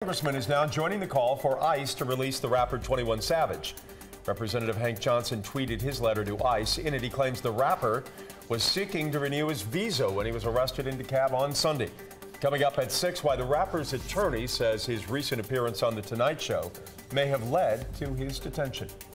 Congressman is now joining the call for ICE to release the rapper 21 Savage. Representative Hank Johnson tweeted his letter to ICE. In it, he claims the rapper was seeking to renew his visa when he was arrested in DeKalb on Sunday. Coming up at 6, why the rapper's attorney says his recent appearance on The Tonight Show may have led to his detention.